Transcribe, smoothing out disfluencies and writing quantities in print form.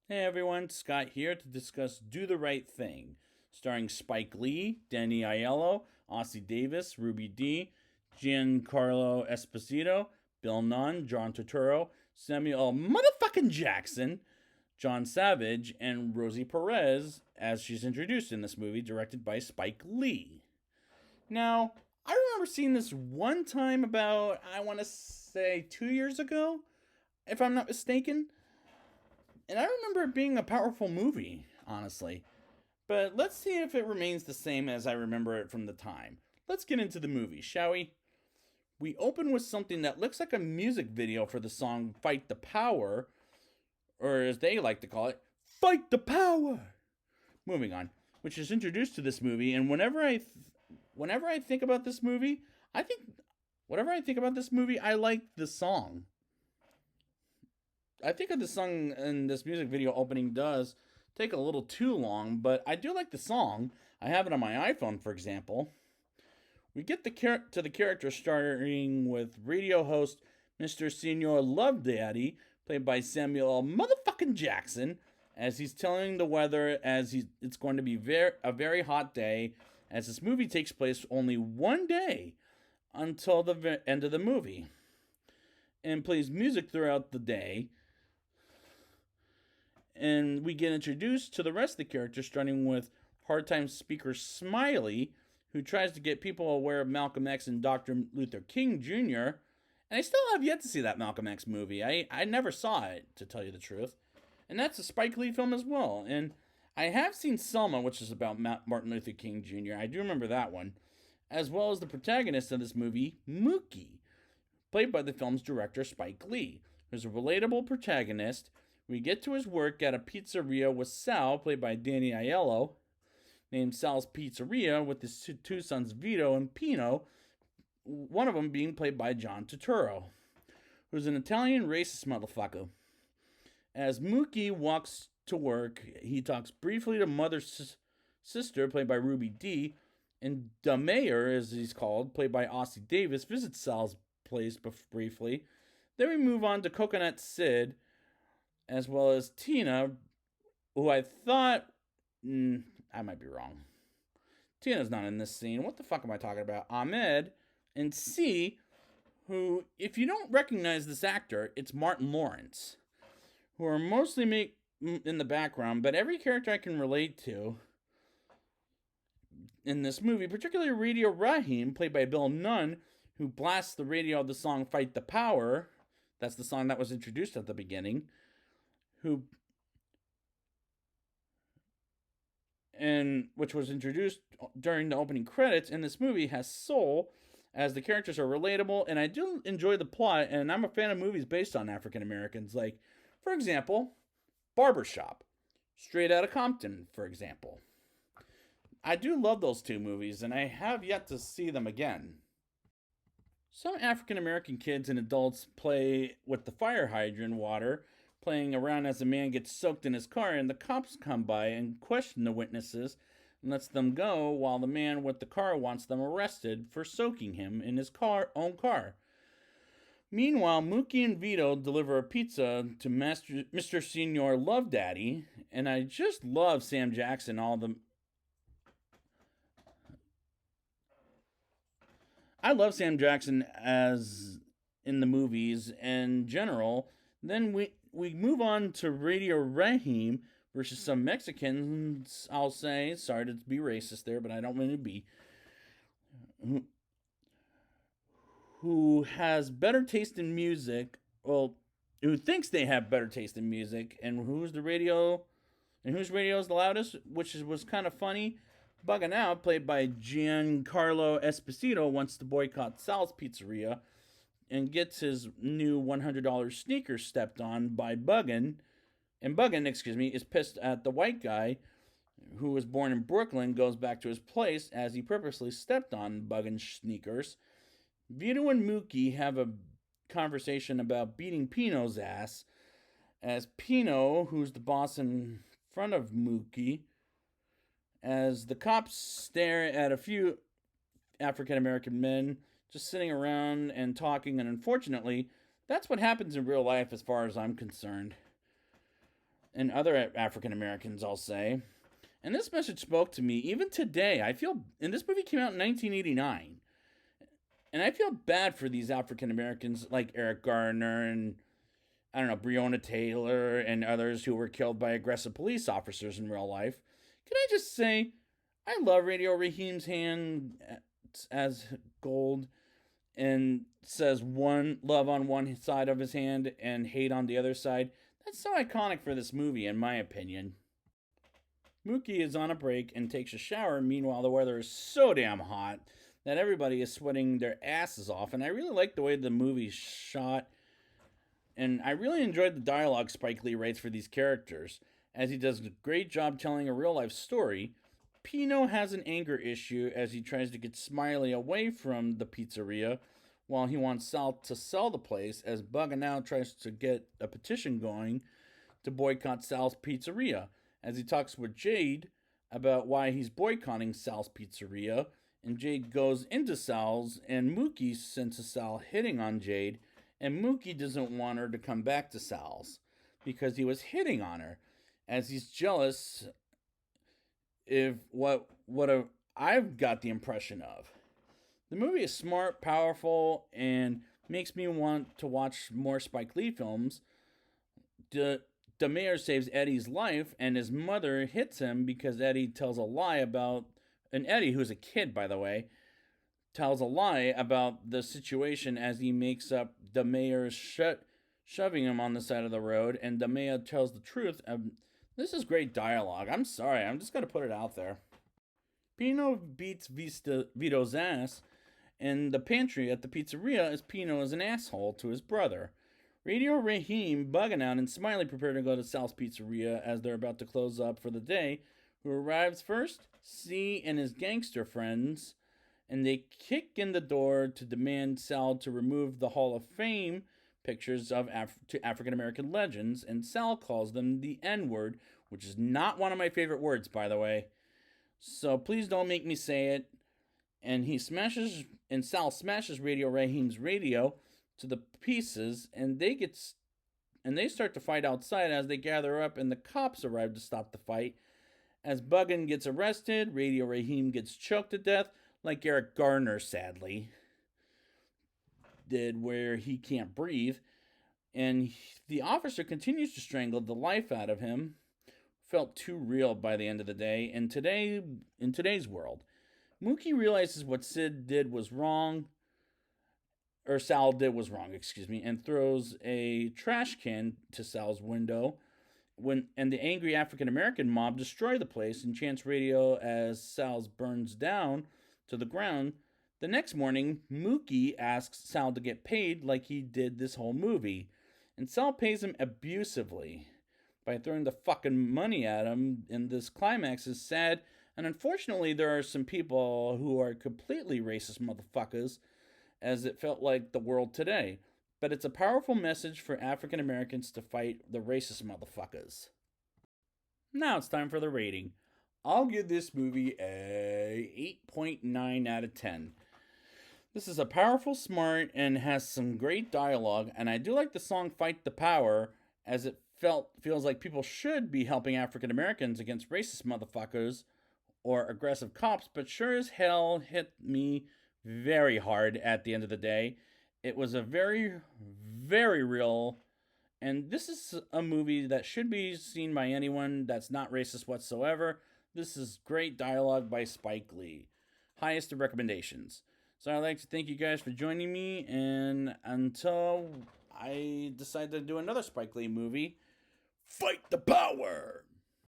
Hey everyone, Scott here to discuss Do the Right Thing, starring Spike Lee, Danny Aiello, Ossie Davis, Ruby Dee, Giancarlo Esposito, Bill Nunn, John Turturro, Samuel motherfucking Jackson, John Savage, and Rosie Perez as she's introduced in this movie, directed by Spike Lee. Now, I remember seeing this one time about, I want to say, 2 years ago, if I'm not mistaken. And I remember it being a powerful movie, honestly. But let's see if it remains the same as I remember it from the time. Let's get into the movie, shall we? We open with something that looks like a music video for the song Fight the Power, or as they like to call it, Fight the Power! Moving on, which is introduced to this movie, and whenever I think about this movie, I think whatever I think about this movie, I like the song. I think of the song in this music video opening does take a little too long, but I do like the song. I have it on my iPhone, for example. We get to the character starting with radio host Mr. Senior Love Daddy, played by Samuel motherfucking Jackson, as he's telling the weather it's going to be a very hot day, as this movie takes place only one day until the end of the movie, and plays music throughout the day. And we get introduced to the rest of the characters, starting with hard time speaker Smiley, who tries to get people aware of Malcolm X and Dr. Luther King Jr. And I still have yet to see that Malcolm X movie. I never saw it, to tell you the truth. And that's a Spike Lee film as well. And I have seen Selma, which is about Martin Luther King Jr. I do remember that one. As well as the protagonist of this movie, Mookie, played by the film's director, Spike Lee, who's a relatable protagonist. We get to his work at a pizzeria with Sal, played by Danny Aiello, named Sal's Pizzeria, with his two sons Vito and Pino, one of them being played by John Turturro, who's an Italian racist motherfucker. As Mookie walks to work, he talks briefly to Mother's sister, played by Ruby Dee, and the mayor, as he's called, played by Ossie Davis, visits Sal's place briefly. Then we move on to Coconut Sid, as well as Tina, who I thought... I might be wrong. Tina's not in this scene. What the fuck am I talking about? Ahmed, and C, who, if you don't recognize this actor, it's Martin Lawrence, who are mostly in the background, but every character I can relate to in this movie, particularly Radio Raheem, played by Bill Nunn, who blasts the radio of the song Fight the Power. That's the song that was introduced at the beginning. Which was introduced during the opening credits in this movie, has soul, as the characters are relatable, and I do enjoy the plot, and I'm a fan of movies based on African Americans, like, for example, Barbershop, Straight Outta Compton, for example. I do love those two movies, and I have yet to see them again. Some African American kids and adults play with the fire hydrant water, playing around as a man gets soaked in his car, and the cops come by and question the witnesses and lets them go, while the man with the car wants them arrested for soaking him in his own car. Meanwhile, Mookie and Vito deliver a pizza to Mr. Senior Love Daddy, and I just love Sam Jackson. I love Sam Jackson as in the movies in general. Then we move on to Radio Raheem versus some Mexicans, I'll say. Sorry to be racist there, but I don't mean to be. Who has better taste in music, who thinks they have better taste in music, and whose radio is the loudest, which was kind of funny. Bugging Out, played by Giancarlo Esposito, wants to boycott Sal's Pizzeria and gets his new $100 sneakers stepped on by Buggin. And Buggin, is pissed at the white guy who was born in Brooklyn, goes back to his place as he purposely stepped on Buggin's sneakers. Vito and Mookie have a conversation about beating Pino's ass, as Pino, who's the boss in front of Mookie, as the cops stare at a few African American men just sitting around and talking, and unfortunately, that's what happens in real life as far as I'm concerned. and other African Americans, I'll say. And this message spoke to me even today. And this movie came out in 1989. And I feel bad for these African Americans like Eric Garner and, I don't know, Breonna Taylor and others who were killed by aggressive police officers in real life. Can I just say, I love Radio Raheem's hand as gold and says one love on one side of his hand and hate on the other side. That's so iconic for this movie, in my opinion. Mookie is on a break and takes a shower. Meanwhile, the weather is so damn hot that everybody is sweating their asses off. And I really like the way the movie's shot. And I really enjoyed the dialogue Spike Lee writes for these characters, as he does a great job telling a real-life story. Pino has an anger issue as he tries to get Smiley away from the pizzeria while he wants Sal to sell the place, as Bugga now tries to get a petition going to boycott Sal's pizzeria, as he talks with Jade about why he's boycotting Sal's pizzeria, and Jade goes into Sal's, and Mookie senses Sal hitting on Jade, and Mookie doesn't want her to come back to Sal's because he was hitting on her, as he's jealous I've got the impression of. The movie is smart, powerful, and makes me want to watch more Spike Lee films. The mayor saves Eddie's life, and his mother hits him because Eddie tells a lie about... And Eddie, who's a kid, by the way, tells a lie about the situation as he makes up the mayor shoving him on the side of the road, and the mayor tells the truth. This is great dialogue. I'm sorry, I'm just going to put it out there. Pino beats Vito's ass in the pantry at the pizzeria as Pino is an asshole to his brother. Radio Raheem, Bugging Out, and Smiley prepare to go to Sal's pizzeria as they're about to close up for the day. Who arrives first? C and his gangster friends, and they kick in the door to demand Sal to remove the Hall of Fame pictures of African American legends, and Sal calls them the N-word, which is not one of my favorite words, by the way. So please don't make me say it. And Sal smashes Radio Raheem's radio to the pieces, and they start to fight outside as they gather up, and the cops arrive to stop the fight. As Buggin gets arrested, Radio Raheem gets choked to death, like Eric Garner, sadly, did, where he can't breathe. And the officer continues to strangle the life out of him. Felt too real by the end of the day. And in today's world, Mookie realizes what Sal did was wrong, and throws a trash can to Sal's window. And the angry African American mob destroy the place and chants radio as Sal's burns down to the ground. The next morning, Mookie asks Sal to get paid like he did this whole movie, and Sal pays him abusively by throwing the fucking money at him, and this climax is sad, and unfortunately there are some people who are completely racist motherfuckers, as it felt like the world today. But it's a powerful message for African Americans to fight the racist motherfuckers. Now it's time for the rating. I'll give this movie a 8.9 out of 10. This is a powerful, smart, and has some great dialogue, and I do like the song Fight the Power, as it feels like people should be helping African Americans against racist motherfuckers or aggressive cops, but sure as hell hit me very hard at the end of the day. It was a very, very real, and this is a movie that should be seen by anyone that's not racist whatsoever. This is great dialogue by Spike Lee. Highest of recommendations. So I'd like to thank you guys for joining me, and until I decide to do another Spike Lee movie, fight the power!